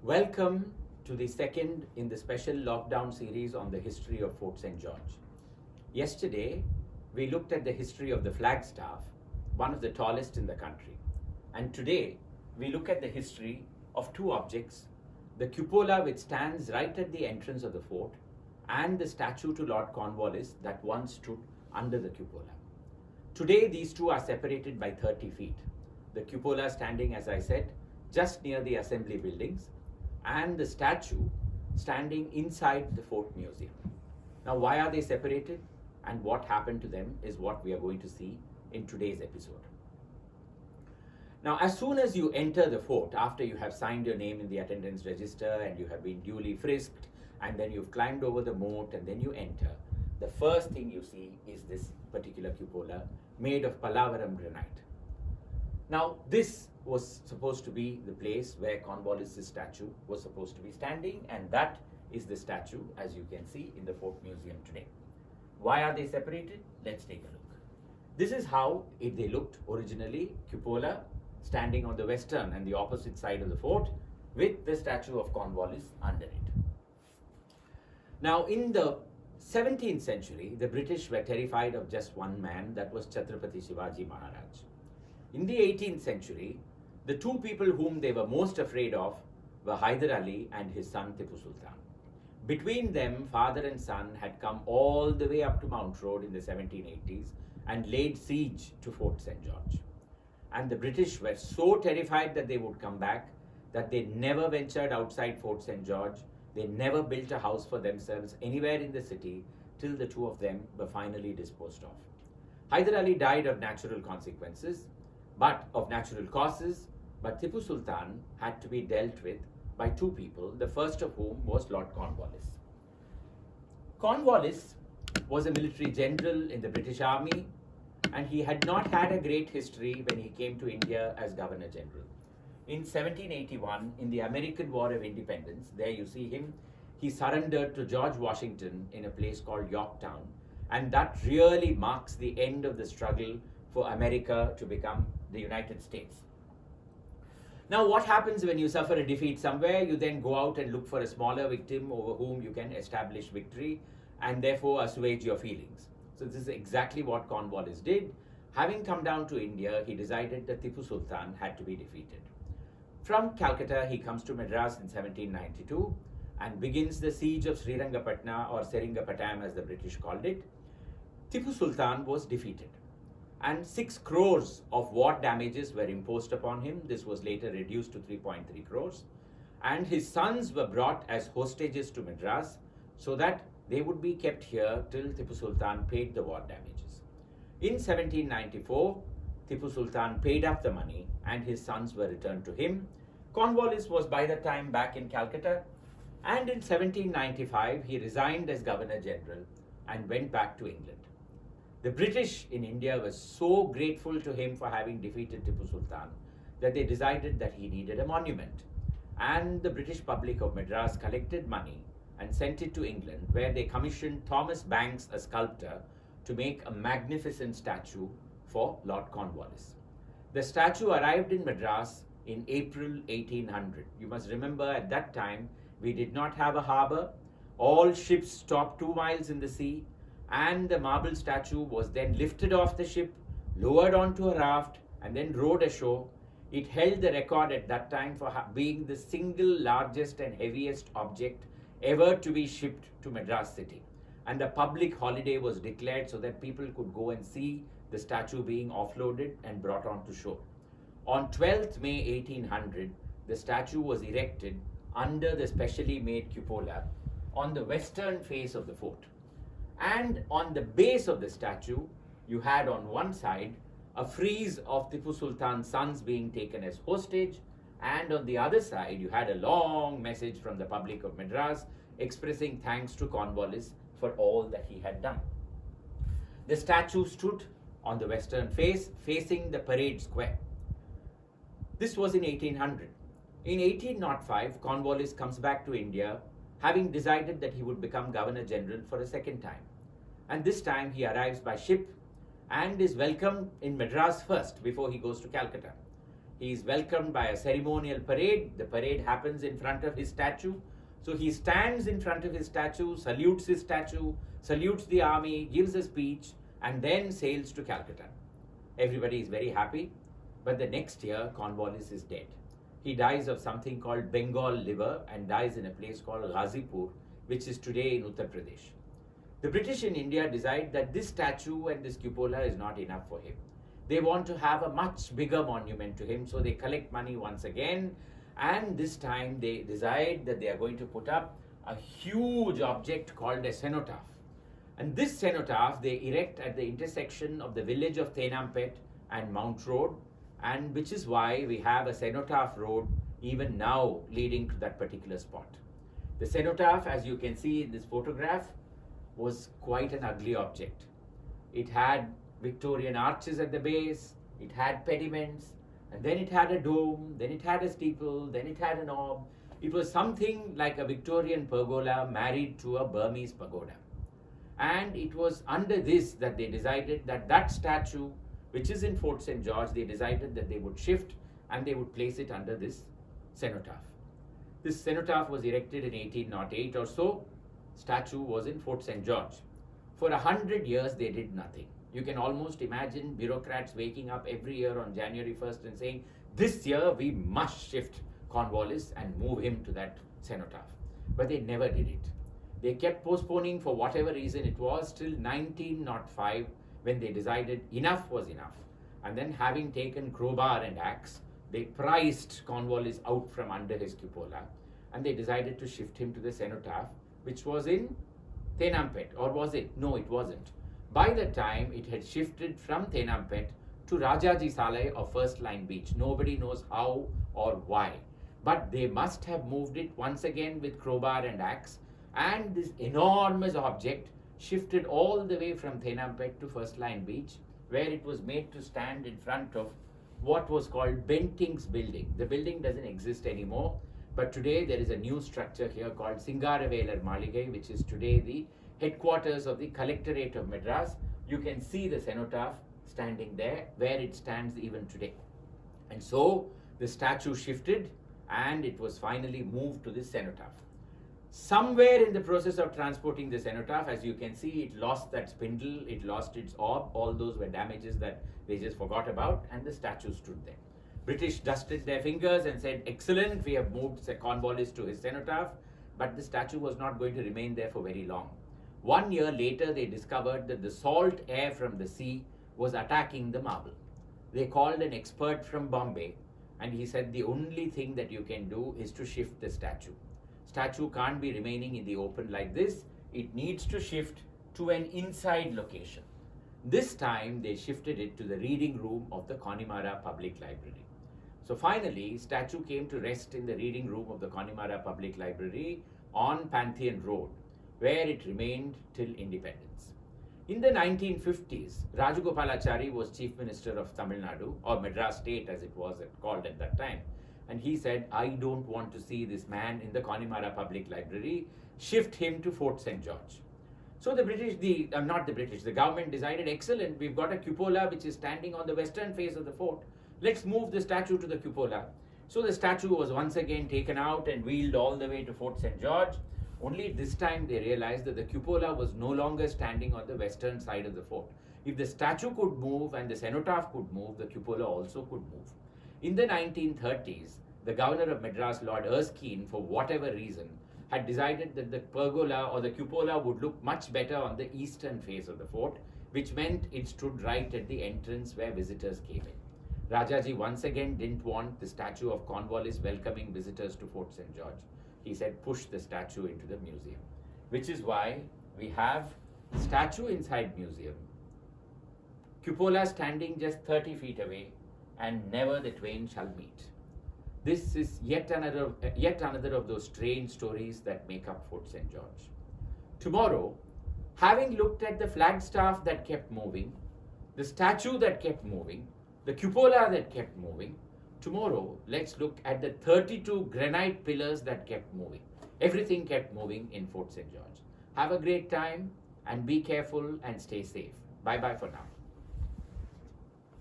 Welcome to the second in the special lockdown series on the history of Fort St. George. Yesterday, we looked at the history of the Flagstaff, one of the tallest in the country. And today, we look at the history of two objects, the cupola which stands right at the entrance of the fort and the statue to Lord Cornwallis that once stood under the cupola. Today, these two are separated by 30 feet. The cupola standing, as I said, just near the assembly buildings, and the statue standing inside the Fort Museum. Now, why are they separated and what happened to them is what we are going to see in today's episode. Now, as soon as you enter the fort, after you have signed your name in the attendance register and you have been duly frisked, and then you've climbed over the moat and then you enter, the first thing you see is this particular cupola made of Pallavaram granite. Now, this was supposed to be the place where Cornwallis' statue was supposed to be standing, and that is the statue, as you can see, in the Fort Museum today. Why are they separated? Let's take a look. This is how they looked originally, cupola standing on the western and the opposite side of the fort with the statue of Cornwallis under it. Now, in the 17th century, the British were terrified of just one man, that was Chhatrapati Shivaji Maharaj. In the 18th century, the two people whom they were most afraid of were Hyder Ali and his son Tipu Sultan. Between them, father and son had come all the way up to Mount Road in the 1780s and laid siege to Fort St. George. And the British were so terrified that they would come back that they never ventured outside Fort St. George. They never built a house for themselves anywhere in the city till the two of them were finally disposed of. Hyder Ali died of natural consequences, but Tipu Sultan had to be dealt with by two people, the first of whom was Lord Cornwallis. Cornwallis was a military general in the British Army, and he had not had a great history when he came to India as Governor General. In 1781, in the American War of Independence, there you see him, he surrendered to George Washington in a place called Yorktown, and that really marks the end of the struggle for America to become the United States. Now, what happens when you suffer a defeat somewhere? You then go out and look for a smaller victim over whom you can establish victory and therefore assuage your feelings. So this is exactly what Cornwallis did. Having come down to India, he decided that Tipu Sultan had to be defeated. From Calcutta, he comes to Madras in 1792 and begins the siege of Srirangapatna, or Seringapatam as the British called it. Tipu Sultan was defeated, and 6 crores of war damages were imposed upon him. This was later reduced to 3.3 crores. And his sons were brought as hostages to Madras so that they would be kept here till Tipu Sultan paid the war damages. In 1794, Tipu Sultan paid up the money and his sons were returned to him. Cornwallis was by the time back in Calcutta, and in 1795 he resigned as Governor General and went back to England. The British in India were so grateful to him for having defeated Tipu Sultan that they decided that he needed a monument. And the British public of Madras collected money and sent it to England, where they commissioned Thomas Banks, a sculptor, to make a magnificent statue for Lord Cornwallis. The statue arrived in Madras in April 1800. You must remember, at that time, we did not have a harbour. All ships stopped 2 miles in the sea, and the marble statue was then lifted off the ship, lowered onto a raft, and then rowed ashore. It held the record at that time for being the single largest and heaviest object ever to be shipped to Madras city. And a public holiday was declared so that people could go and see the statue being offloaded and brought onto shore. On 12th May 1800, the statue was erected under the specially made cupola on the western face of the fort. And on the base of the statue, you had on one side a frieze of Tipu Sultan's sons being taken as hostage, and on the other side, you had a long message from the public of Madras expressing thanks to Cornwallis for all that he had done. The statue stood on the western face, facing the parade square. This was in 1800. In 1805, Cornwallis comes back to India, having decided that he would become Governor General for a second time. And this time he arrives by ship and is welcomed in Madras first before he goes to Calcutta. He is welcomed by a ceremonial parade. The parade happens in front of his statue. So he stands in front of his statue, salutes his statue, salutes the army, gives a speech, and then sails to Calcutta. Everybody is very happy. But the next year, Cornwallis is dead. He dies of something called Bengal liver and dies in a place called Ghazipur, which is today in Uttar Pradesh. The British in India decide that this statue and this cupola is not enough for him. They want to have a much bigger monument to him, so they collect money once again, and this time they decide that they are going to put up a huge object called a cenotaph. And this cenotaph they erect at the intersection of the village of Tenampet and Mount Road, and which is why we have a cenotaph road even now leading to that particular spot. The cenotaph, as you can see in this photograph, was quite an ugly object. It had Victorian arches at the base, it had pediments, and then it had a dome, then it had a steeple, then it had a knob. It was something like a Victorian pergola married to a Burmese pagoda. And it was under this that they decided that that statue, which is in Fort St. George, they decided that they would shift and they would place it under this cenotaph. This cenotaph was erected in 1808 or so. Statue was in Fort St. George. For 100 years, they did nothing. You can almost imagine bureaucrats waking up every year on January 1st and saying, this year we must shift Cornwallis and move him to that cenotaph. But they never did it. They kept postponing for whatever reason it was till 1905, when they decided enough was enough. And then, having taken crowbar and axe, they prized Cornwallis out from under his cupola, and they decided to shift him to the cenotaph, which was in Tenampet. Or was it? No, it wasn't. By the time, it had shifted from Tenampet to Rajaji Salai or First Line Beach. Nobody knows how or why. But they must have moved it once again with crowbar and axe, and this enormous object shifted all the way from Tenampet to First Line Beach, where it was made to stand in front of what was called Benting's building. The building doesn't exist anymore, but today there is a new structure here called Singaravelar Maligai, which is today the headquarters of the Collectorate of Madras. You can see the cenotaph standing there, where it stands even today. And so the statue shifted and it was finally moved to the cenotaph. Somewhere in the process of transporting the cenotaph, as you can see, it lost that spindle, it lost its orb. All those were damages that they just forgot about, and the statue stood there. British dusted their fingers and said, excellent, we have moved Cornwallis to his cenotaph, but the statue was not going to remain there for very long. 1 year later, they discovered that the salt air from the sea was attacking the marble. They called an expert from Bombay, and he said the only thing that you can do is to shift the statue. Statue can't be remaining in the open like this. It needs to shift to an inside location. This time they shifted it to the reading room of the Connemara Public Library. So finally, statue came to rest in the reading room of the Connemara Public Library on Pantheon Road, where it remained till independence. In the 1950s, Rajagopalachari was Chief Minister of Tamil Nadu, or Madras State as it was called at that time. And he said, I don't want to see this man in the Connemara Public Library. Shift him to Fort St. George. So the government decided, excellent, we've got a cupola which is standing on the western face of the fort. Let's move the statue to the cupola. So the statue was once again taken out and wheeled all the way to Fort St. George. Only this time they realized that the cupola was no longer standing on the western side of the fort. If the statue could move and the cenotaph could move, the cupola also could move. In the 1930s, the governor of Madras, Lord Erskine, for whatever reason, had decided that the pergola or the cupola would look much better on the eastern face of the fort, which meant it stood right at the entrance where visitors came in. Rajaji once again didn't want the statue of Cornwallis welcoming visitors to Fort St. George. He said, push the statue into the museum, which is why we have statue inside museum, cupola standing just 30 feet away, and never the twain shall meet. This is yet another of those strange stories that make up Fort St. George. Tomorrow, having looked at the flagstaff that kept moving, the statue that kept moving, the cupola that kept moving, tomorrow let's look at the 32 granite pillars that kept moving. Everything kept moving in Fort St. George. Have a great time and be careful and stay safe. Bye-bye for now.